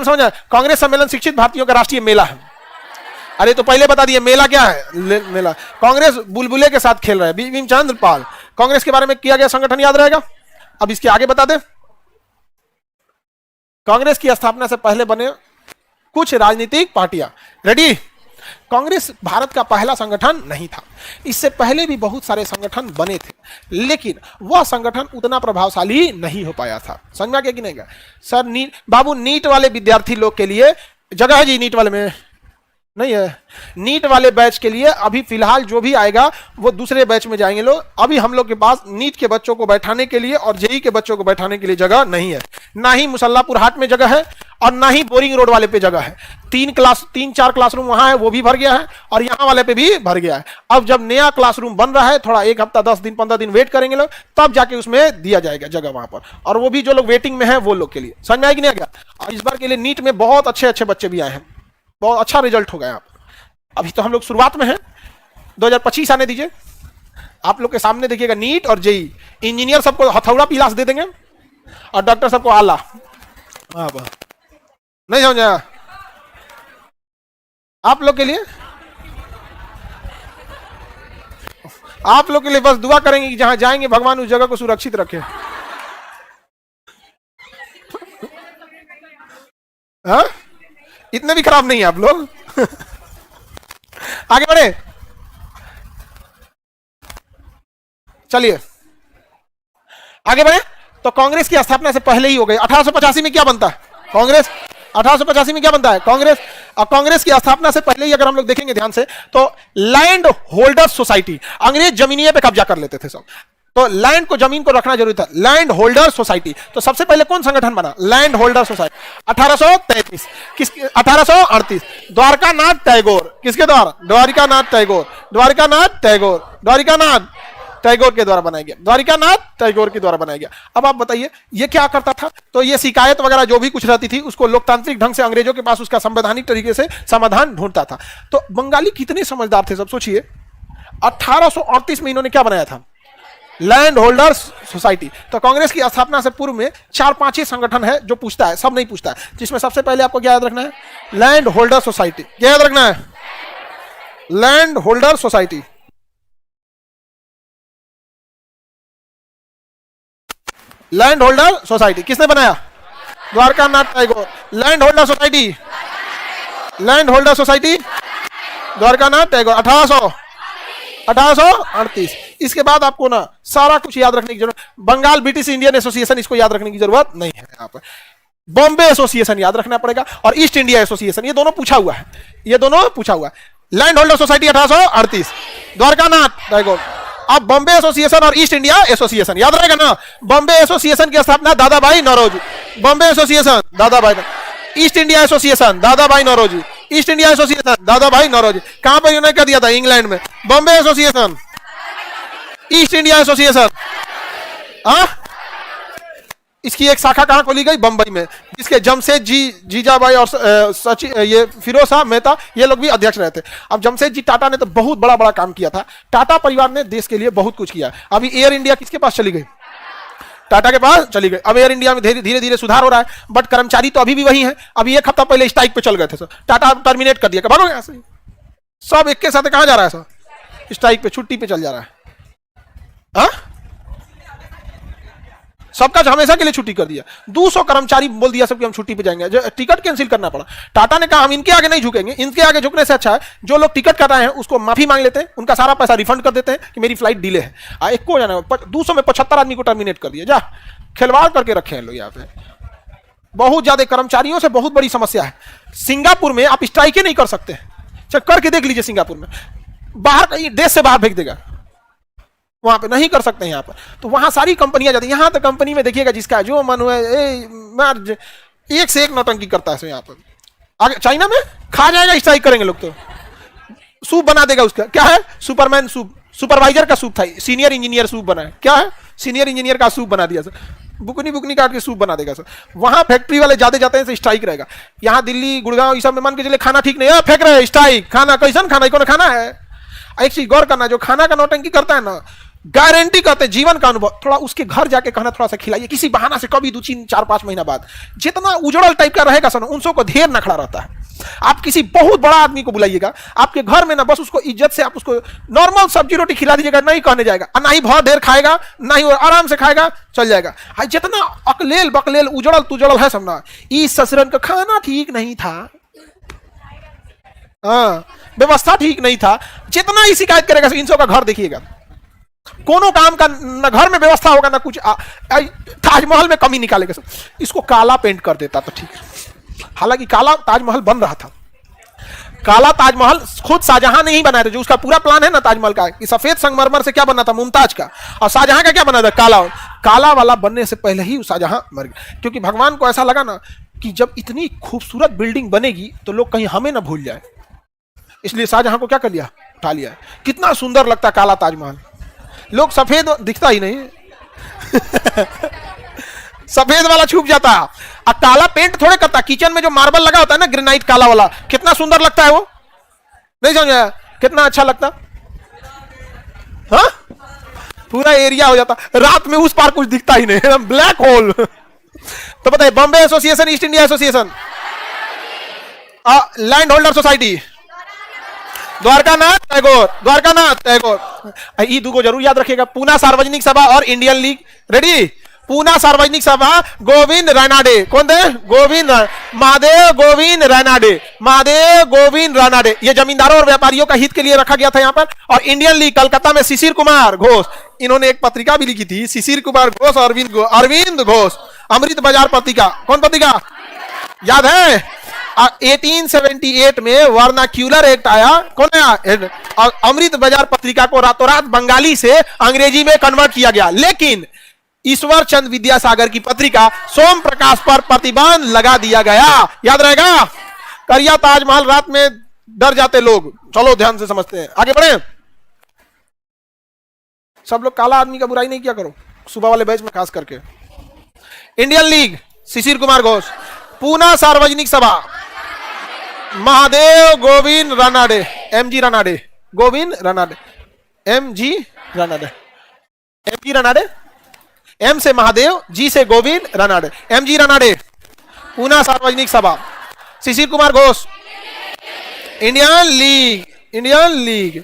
समझ, कांग्रेस सम्मेलन शिक्षित भारतीयों का राष्ट्रीय मेला है। अरे तो पहले बता दिए मेला क्या है। मेला कांग्रेस बुलबुले के साथ खेल रहा है। बिपिन चंद्र पाल कांग्रेस के बारे में किया गया संगठन याद रहेगा। अब इसके आगे बता दे। कांग्रेस की स्थापना से पहले बने कुछ राजनीतिक पार्टियां। रेडी। कांग्रेस भारत का पहला संगठन नहीं था, इससे पहले भी बहुत सारे संगठन बने थे, लेकिन वह संगठन उतना प्रभावशाली नहीं हो पाया था। समझ में आ गया कि नहीं गया सर? बाबू नीट वाले विद्यार्थी लोग के लिए जगह है जी? नीट वाले में नहीं है। नीट वाले बैच के लिए अभी फिलहाल जो भी आएगा वो दूसरे बैच में जाएंगे लोग। अभी हम लोग के पास नीट के बच्चों को बैठाने के लिए और जेई के बच्चों को बैठाने के लिए जगह नहीं है। ना ही मुसल्लापुर हाट में जगह है और ना ही बोरिंग रोड वाले पे जगह है। 3-4 क्लासरूम वहां है, वो भी भर गया है, और यहां वाले पे भी भर गया है। अब जब नया क्लासरूम बन रहा है, थोड़ा 1 हफ्ता 10 दिन 15 दिन वेट करेंगे लोग, तब जाके उसमें दिया जाएगा जगह वहां पर। और वो भी जो लोग वेटिंग में है वो लोग के लिए। समझ में आएगी नहीं गया? और इस बार के लिए नीट में बहुत अच्छे अच्छे बच्चे भी आए हैं, बहुत अच्छा रिजल्ट हो गया यहाँ पर। अभी तो हम लोग शुरुआत में हैं, 2025 आने दीजिए। आप लोग के सामने देखिएगा नीट और जेई। इंजीनियर सबको हथौड़ा पिलास दे देंगे और डॉक्टर सबको आला। नहीं समझा? आप लोग के लिए बस दुआ करेंगे कि जहां जाएंगे भगवान उस जगह को सुरक्षित रखे। हाँ, इतने भी खराब नहीं है आप लोग। आगे बढ़े, चलिए आगे बढ़े। तो कांग्रेस की स्थापना से पहले ही हो गई। 1885 में क्या बनता है कांग्रेस? 1885 में क्या बनता है कांग्रेस? और कांग्रेस की स्थापना से पहले ही अगर हम लोग देखेंगे ध्यान से, तो लैंड होल्डर्स सोसाइटी, अंग्रेज जमीनिये पे कब्जा कर लेते थे सब, तो लैंड को, जमीन को रखना जरूरी था। Land Holder society. तो सबसे पहले कौन संगठन बना? Land Holder society. 1833 किस? 1838 द्वारकानाथ टैगोर। किसके द्वारा? द्वारिकानाथ टैगोर। द्वारिकानाथ टैगोर, द्वारिकानाथ टैगोर के द्वारा बनाया गया। द्वारिकानाथ टैगोर के द्वारा बनाया गया। अब आप बताइए ये क्या करता था? तो ये शिकायत वगैरह जो भी कुछ रहती थी उसको लोकतांत्रिक ढंग से अंग्रेजों के पास उसका संवैधानिक तरीके से समाधान ढूंढता था। तो बंगाली कितने समझदार थे सब सोचिए। 1838 में इन्होंने क्या बनाया था? Land holders society. तो कांग्रेस की स्थापना से पूर्व में 4-5 ही संगठन है जो पूछता है, सब नहीं पूछता है, जिसमें सबसे पहले आपको क्या याद रखना है? Land Holder society. क्या याद रखना है? Land Holder society. Land Holder society किसने बनाया? Dwarkanath Tagore. Land Holder society, land Holder Society Dwarkanath Tagore. 1838। इसके बाद आपको ना सारा कुछ याद रखने की जरूरत। बंगाल ब्रिटिश इंडियन एसोसिएशन, इसको याद रखने की जरूरत नहीं है यहाँ पर। बॉम्बे एसोसिएशन याद रखना पड़ेगा, और ईस्ट इंडिया एसोसिएशन, ये दोनों पूछा हुआ है, ये दोनों पूछा हुआ है। Land Holder society 1838, Dwarkanath Tagore. अब बॉम्बे एसोसिएशन और ईस्ट इंडिया एसोसिएशन याद रहेगा ना? बॉम्बे एसोसिएशन की स्थापना दादा भाई Naoroji. Bombay Association Dadabhai. East India association दादा भाई नौरोजी। ईस्ट इंडिया एसोसिएशन दादा भाई नौरोजी। कहां पर इन्होंने क्या दिया था? इंग्लैंड में। Bombay association, east India association. हाँ, इसकी एक शाखा कहां खोली गई? बंबई में, जिसके जमशेद जी जीजाबाई और ये फिरोज शाह मेहता, ये लोग भी अध्यक्ष रहे थे। अब जमशेद जी टाटा ने तो बहुत बड़ा बड़ा काम किया था। टाटा परिवार ने देश के लिए बहुत कुछ किया। अभी एयर इंडिया किसके पास चली गई? टाटा के पास चली गई। अब एयर इंडिया में धीरे धीरे सुधार हो रहा है, बट कर्मचारी तो अभी भी वही है। अभी 1 हफ्ता पहले स्ट्राइक पे चल गए थे सर, टाटा टर्मिनेट कर दिया। भागो यहाँ से, सब एक के साथ कहां जा रहा है सर? स्ट्राइक पे, छुट्टी पे चल जा रहा है। हाँ, सबका हमेशा के लिए छुट्टी कर दिया। 200 कर्मचारी बोल दिया सबकी हम छुट्टी पे जाएंगे, टिकट कैंसिल करना पड़ा। टाटा ने कहा हम इनके आगे नहीं झुकेंगे, इनके आगे झुकने से अच्छा है जो लोग टिकट कटाए हैं उसको माफी मांग लेते हैं, उनका सारा पैसा रिफंड कर देते हैं कि मेरी फ्लाइट डिले है। एक को जाना 200 में 75 आदमी को टर्मिनेट कर दिया। जा खिलवाड़ करके रखे हैं लोग यहाँ पे। बहुत ज्यादा कर्मचारियों से बहुत बड़ी समस्या है। सिंगापुर में आप स्ट्राइक नहीं कर सकते, चेक करके देख लीजिए। सिंगापुर में बाहर कहीं देश से बाहर फेंक देगा, वहां पे नहीं कर सकते हैं यहाँ पर। तो वहां सारी कंपनियां जाती है। यहाँ तो कंपनी में देखिएगा जिसका जो मन हुआ एक से एक नौटंकी करता है यहाँ पर। आगे चाइना में खा जाएगा, स्ट्राइक करेंगे लोग तो सूप बना देगा। उसका क्या है? सुपरमैन सूप, सुपरवाइजर का सूप था, सीनियर इंजीनियर सूप बना है। क्या है? सीनियर इंजीनियर का सूप बना दिया सर, बुकनी काट के सूप बना देगा सर। वहां फैक्ट्री वाले ज्यादा जाते हैं तो स्ट्राइक रहेगा। यहाँ दिल्ली गुड़गांव ये सब में मान के चले खाना ठीक नहीं है, फेंक रहे स्ट्राइक। खाना कैसन खाना, इको खाना है। एक चीज गौर करना, जो खाना का नौटंकी करता है ना, गारंटी कहते हैं जीवन का अनुभव। थोड़ा उसके घर जाके कहना, थोड़ा सा खिलाइए किसी बहाना से, कभी 2-3-4-5 महीना बाद। जितना उजड़ल टाइप का रहेगा सर, उन सबको ढेर ना खड़ा रहता है। आप किसी बहुत बड़ा आदमी को बुलाइएगा आपके घर में ना, बस उसको इज्जत से आप उसको नॉर्मल सब्जी रोटी खिला दीजिएगा, नहीं कहने जाएगा, ना ही बहुत देर खाएगा, ना ही आराम से खाएगा, चल जाएगा। जितना अकलेल बकलेल उजड़ल तुजड़ल है सब ना, इस ससुरन का खाना ठीक नहीं था, हाँ व्यवस्था ठीक नहीं था, जितना ही शिकायत करेगा इन सब का घर देखिएगा, कोनो काम का न घर में व्यवस्था होगा ना कुछ। ताजमहल में कमी निकालेगा सब। इसको काला पेंट कर देता तो ठीक, हालांकि काला ताजमहल बन रहा था। काला ताजमहल खुद शाहजहां ने ही बनाया था, जो उसका पूरा प्लान है ना ताजमहल का, कि सफेद संगमरमर से क्या बना था, मुमताज का, और शाहजहां का क्या बना था, काला। काला वाला बनने से पहले ही शाहजहां मर गया, क्योंकि भगवान को ऐसा लगा ना कि जब इतनी खूबसूरत बिल्डिंग बनेगी तो लोग कहीं हमें ना भूल जाए, इसलिए शाहजहां को क्या कर लिया, उठा लिया। कितना सुंदर लगता काला ताजमहल, लोग सफेद दिखता ही नहीं सफेद वाला छुप जाता, और काला पेंट थोड़े करता। किचन में जो मार्बल लगा होता है ना, ग्रेनाइट काला वाला, कितना सुंदर लगता है वो, नहीं समझा, कितना अच्छा लगता, हाँ पूरा एरिया हो जाता, रात में उस पार कुछ दिखता ही नहीं, एकदम ब्लैक होल तो बताइए, Bombay association, east India Association, Land Holder Society, Dwarkanath Tagore, Dwarkanath Tagore. ये दो को जरूर याद रखिएगा, पूना सार्वजनिक सभा और Indian league. Ready, Poona Sarvajanik सभा गोविंद रानाडे, कौन थे, गोविंद महादेव गोविंद रानाडे, महादेव गोविंद रानाडे। ये जमींदारों और व्यापारियों का हित के लिए रखा गया था यहाँ पर। और इंडियन लीग कलकत्ता में शिशिर कुमार घोष, इन्होंने एक पत्रिका भी लिखी थी, शिशिर कुमार घोष, अरविंद घोष, अमृत बाजार पत्रिका, कौन पत्रिका याद है। 1878 में वर्नाक्यूलर एक्ट आया, कौन आया, अमृत बाजार पत्रिका को रातों रात बंगाली से अंग्रेजी में कन्वर्ट किया गया, लेकिन ईश्वर चंद विद्यासागर की पत्रिका सोम प्रकाश पर प्रतिबंध लगा दिया गया। याद रहेगा, करिया ताजमहल रात में डर जाते लोग। चलो ध्यान से समझते हैं, आगे बढ़े। सब लोग काला आदमी का बुराई नहीं किया करो, सुबह वाले बैच में खास करके। Indian League Shishir Kumar Ghosh, Poona Sarvajanik Sabha Mahadev Govind Ranade, MG Ranade, Govind Ranade, MG Ranade, MG Ranade, M से महादेव, जी से Govind Ranade, MG Ranade, Poona Sarvajanik Sabha. Shishir Kumar Ghosh, Indian League, Indian League,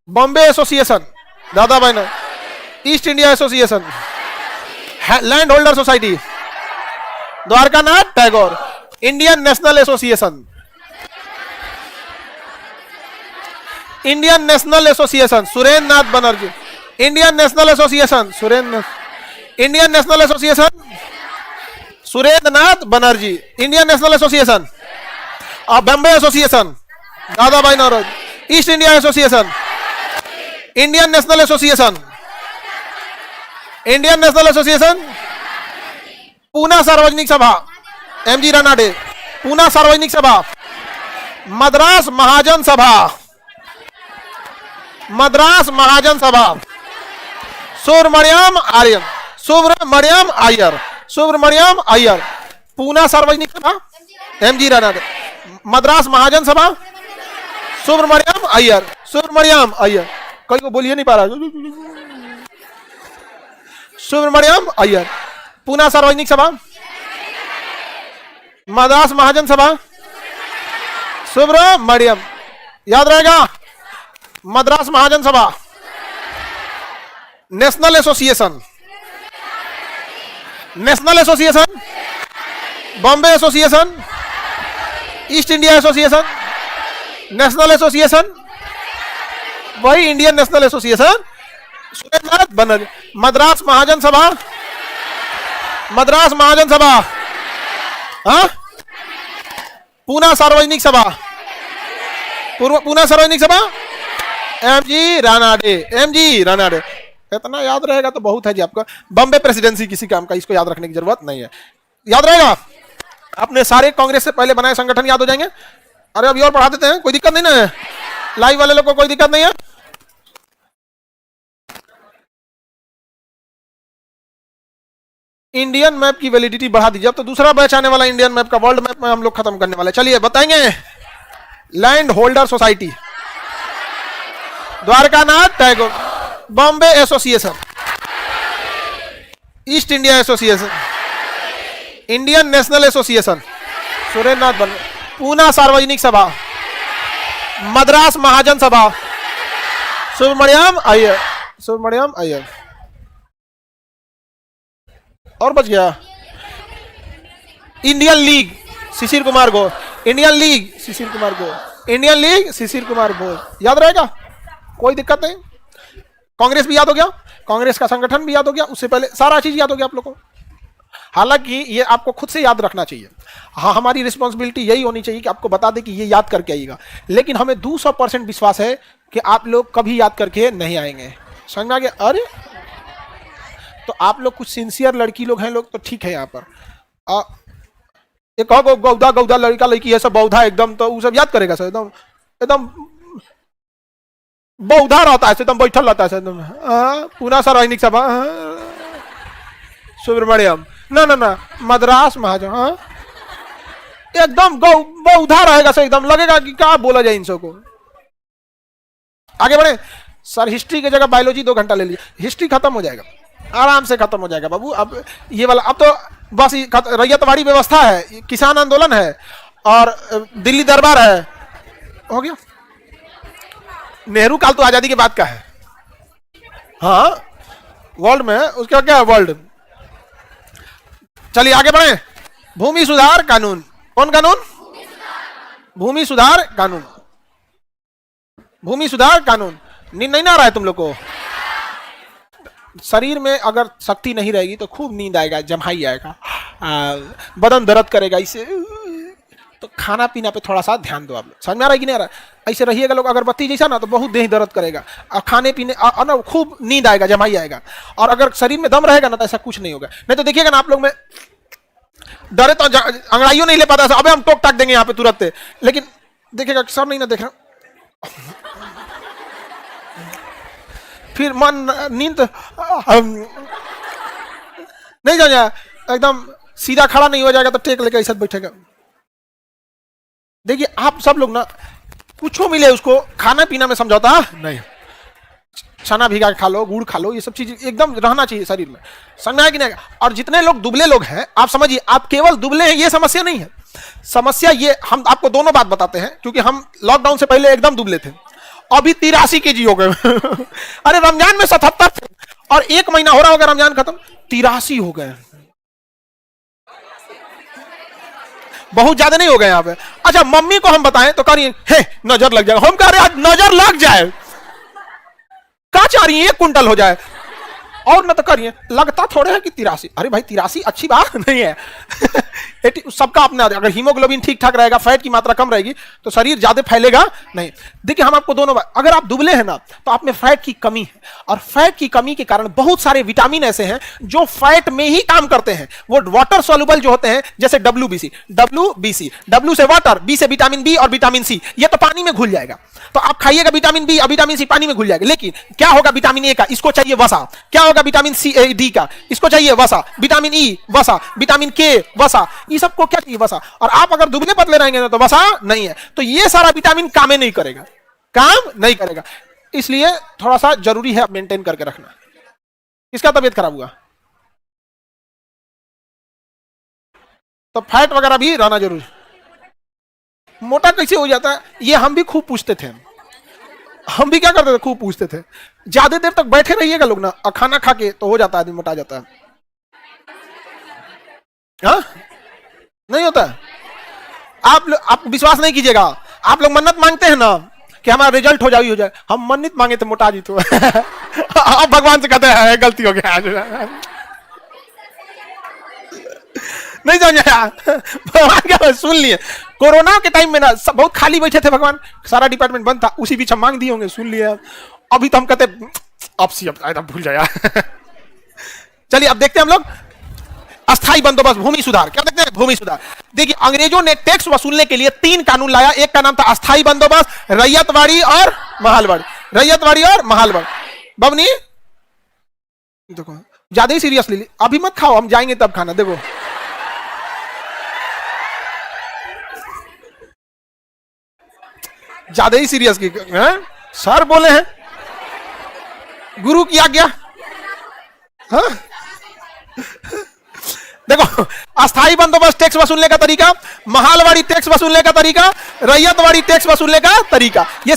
Bombay Association, Dadabhai, East India Association, Land Holder Society, Dwarkanath Tagore, Indian National Association, Indian National Association Surendra Nath Banerjee, Indian National Association Surendra, Indian National Association Surendra Nath Banerjee, Indian National association, और Bombay Association दादा भाई Nowruz, east India association, Indian National Association, Indian National association, Poona Sarvajanik सभा MG Ranade, Poona Sarvajanik सभा, मद्रास महाजन सभा, मद्रास महाजन सभा, सुब्रमण्यम आर्यन, सुब्रमण्यम अय्यर, सुब्रमण्यम अय्यर, पूना सार्वजनिक सभा MG Ranade, Madras महाजन सभा सुब्रमण्यम अय्यर, सुब्रमण्यम अय्यर, कोई को बोलिए नहीं पा रहा, सुब्रमण्यम अय्यर, पूना सार्वजनिक सभा, मद्रास महाजन सभा सुब्रमण्यम, याद रहेगा, मद्रास महाजन सभा, national association, national association, Bombay association, east India association, national association, वही Indian National Association, Surendra Nath Banerjee, Madras महाजन सभा, मद्रास महाजन सभा, हाँ, पूना सार्वजनिक सभा, पूना सार्वजनिक सभा, एमजी रानाडे, एमजी रानाडे, इतना याद रहेगा तो बहुत है जी आपका। बॉम्बे प्रेसिडेंसी किसी काम का, इसको याद रखने की जरूरत नहीं है, याद रहेगा। आपने सारे कांग्रेस से पहले बनाए संगठन याद हो जाएंगे। अरे अभी और पढ़ा देते हैं, कोई दिक्कत नहीं ना है, लाइव वाले लोग को कोई दिक्कत नहीं है। इंडियन मैप की वैलिडिटी बढ़ा दीजिए, अब तो दूसरा बैच आने वाला इंडियन मैप का, वर्ल्ड मैप में हम लोग खत्म करने वाले। चलिए बताएंगे, land Holder Society, Dwarkanath Tagore, Bombay association, east India association, Indian National association, Surendranath बन, पूना सार्वजनिक सभा, मद्रास महाजन सभा, सुब्रमण्यम अय्यर, सुब्रमण्यम अय्यर, और बच गया Indian League Shishir Kumar Ghosh, Indian League Shishir Kumar Ghosh, Indian League Shishir Kumar Ghosh, याद रहेगा, कोई दिक्कत नहीं। कांग्रेस भी याद हो गया, कांग्रेस का संगठन भी याद हो गया, उससे पहले सारा चीज याद हो गया आप लोगों को। हालांकि ये आपको खुद से याद रखना चाहिए, हाँ हमारी रिस्पॉन्सिबिलिटी यही होनी चाहिए कि आपको बता दें कि ये याद करके आइएगा, लेकिन हमें 200% विश्वास है कि आप लोग कभी याद करके नहीं आएंगे। समझ में आ गया? अरे तो आप लोग कुछ सिंसियर लड़की लोग हैं लोग तो ठीक है। यहाँ पर एक गौधा गौधा लड़का लड़की है सब बौधा एकदम, तो वो सब याद करेगा सर, एकदम एकदम बौधा रहता है, एकदम बैठल रहता है एकदम। पूना सार्वजनिक सभा, सुब्रमण्यम, ना ना ना, मद्रास महाजन, एकदम बौधा रहेगा सर, एकदम लगेगा कि क्या बोला जाए इन सबको। आगे बढ़े सर, हिस्ट्री की जगह बायोलॉजी 2 घंटा ले लीजिए, हिस्ट्री खत्म हो जाएगा, आराम से खत्म हो जाएगा बाबू। अब ये वाला अब तो बस रैयतवाड़ी व्यवस्था है, किसान आंदोलन है और दिल्ली दरबार है, हो गया। नेहरू काल तो आजादी के बाद का है, हाँ वर्ल्ड में उसका क्या है वर्ल्ड। चलिए आगे बढ़े, भूमि सुधार कानून, कौन कानून? भूमि सुधार कानून, भूमि सुधार कानून। नींद नहीं ना आ रहा है तुम लोग को? शरीर में अगर शक्ति नहीं रहेगी तो खूब नींद आएगा, जम्हाई आएगा, बदन दर्द करेगा, इसे तो खाना पीना पे थोड़ा सा ध्यान दो आप लोग। समझ में आ रहा है कि नहीं आ रहा है? ऐसे रहिएगा लोग अगरबत्ती जैसा ना तो बहुत देह दर्द करेगा, और खाने पीने ना खूब नींद आएगा, जमाई आएगा। और अगर शरीर में दम रहेगा ना तो ऐसा कुछ नहीं होगा। नहीं तो देखिएगा ना आप लोग में डरे तो अंगड़ाइयों नहीं ले पाता, अबे हम टोक टाक देंगे यहाँ पे तुरंत, लेकिन देखिएगा सर नहीं ना देख रहा, फिर मन नींद नहीं जाएगा, एकदम सीधा खड़ा नहीं हो जाएगा तो टेक लेके ऐसा बैठेगा। देखिए आप सब लोग ना कुछ मिले उसको खाना पीना में समझौता नहीं, चना भिगा के खा लो, गुड़ खा लो, ये सब चीज एकदम रहना चाहिए शरीर में। समझ आया कि नहीं? और जितने लोग दुबले लोग हैं आप समझिए, आप केवल दुबले हैं ये समस्या नहीं है, समस्या ये हम आपको दोनों बात बताते हैं, क्योंकि हम लॉकडाउन से पहले एकदम दुबले थे, अभी 83 केजी हो गए अरे रमजान में 77 थे और 1 महीना हो रहा होगा रमजान खत्म, 83 हो गए, बहुत ज्यादा नहीं हो गए यहाँ पे। अच्छा मम्मी को हम बताएं तो कह रही है नजर लग जाएगा, हम कह रहे हैं आज नजर लग जाए, क्या चाह रही है 1 कुंटल हो जाए, और न तो करिए लगता थोड़े है कि 83, अरे भाई 83 अच्छी बात नहीं है सबका अपना, अगर हीमोग्लोबिन ठीक ठाक रहेगा, फैट की मात्रा कम रहेगी तो शरीर ज्यादा फैलेगा नहीं। देखिए हम आपको दोनों बात, अगर आप दुबले हैं ना तो आप में फैट की कमी है, और फैट की कमी के कारण बहुत सारे विटामिन ऐसे हैं जो फैट में ही काम करते हैं, वो वाटर सॉल्युबल जो होते हैं, जैसे WBC, W से वाटर, B से विटामिन बी और विटामिन सी, ये तो पानी में घुल जाएगा, तो आप खाइएगा विटामिन बी और विटामिन सी पानी में घुल जाएगा। लेकिन क्या होगा विटामिन ए का, इसको चाहिए वसा, क्या होगा विटामिन डी का, इसको चाहिए वसा, विटामिन ई वसा, विटामिन के वसा, ये सबको क्या चाहिए वसा। और आप अगर दुबले पतले रहेंगे ना तो वसा नहीं है, तो ये सारा विटामिन काम नहीं करेगा, काम नहीं करेगा, इसलिए थोड़ा सा जरूरी है मेंटेन करके रखना। किसका तबीयत खराब हुआ तो फैट वगैरह भी रहना जरूरी। मोटा कैसे हो जाता है ये हम भी खूब पूछते थे, हम भी क्या करते थे खूब पूछते थे। ज्यादा देर तक बैठे रहिएगा लोग ना और खाना खा के तो हो जाता है आदमी मोटा जाता है, हाँ नहीं होता है। आप विश्वास नहीं कीजिएगा, आप लोग मन्नत मांगते हैं ना कि हमारा रिजल्ट हो जाए, हम मन्नत मांगे थे मोटा जी तो अब भगवान से कहते हैं गलती हो गया नहीं समझाया भगवान क्या सुन लिए। कोरोना के टाइम में ना सब बहुत खाली बैठे थे, भगवान सारा डिपार्टमेंट बंद था, उसी बीच हम मांग दिए होंगे, सुन लिया। अभी तो हम कहते अब भूल जाया चलिए अब देखते हैं हम लोग अस्थाई बंदोबस्त, भूमि सुधार। क्या देखते हैं भूमि सुधार। देखिए अंग्रेजों ने टैक्स वसूलने के लिए 3 कानून लाया, एक का नाम था अस्थाई बंदोबस्त, रैयतवाड़ी और महालवाड़ी, रैयतवाड़ी और महालवाड़ी। बबनी देखो ज्यादा ही सीरियस ले ली, अभी मत खाओ, हम जाएंगे तब खाना। देखो ज्यादा ही सीरियस की सर बोले हैं गुरु की आज्ञा। हाँ? देखो, अस्थाई बंदोबस्त टैक्स वसूलने का तरीका, महालवाड़ी टैक्स वसूलने का तरीका, रैयतवाड़ी टैक्स वसूलने का तरीका, ये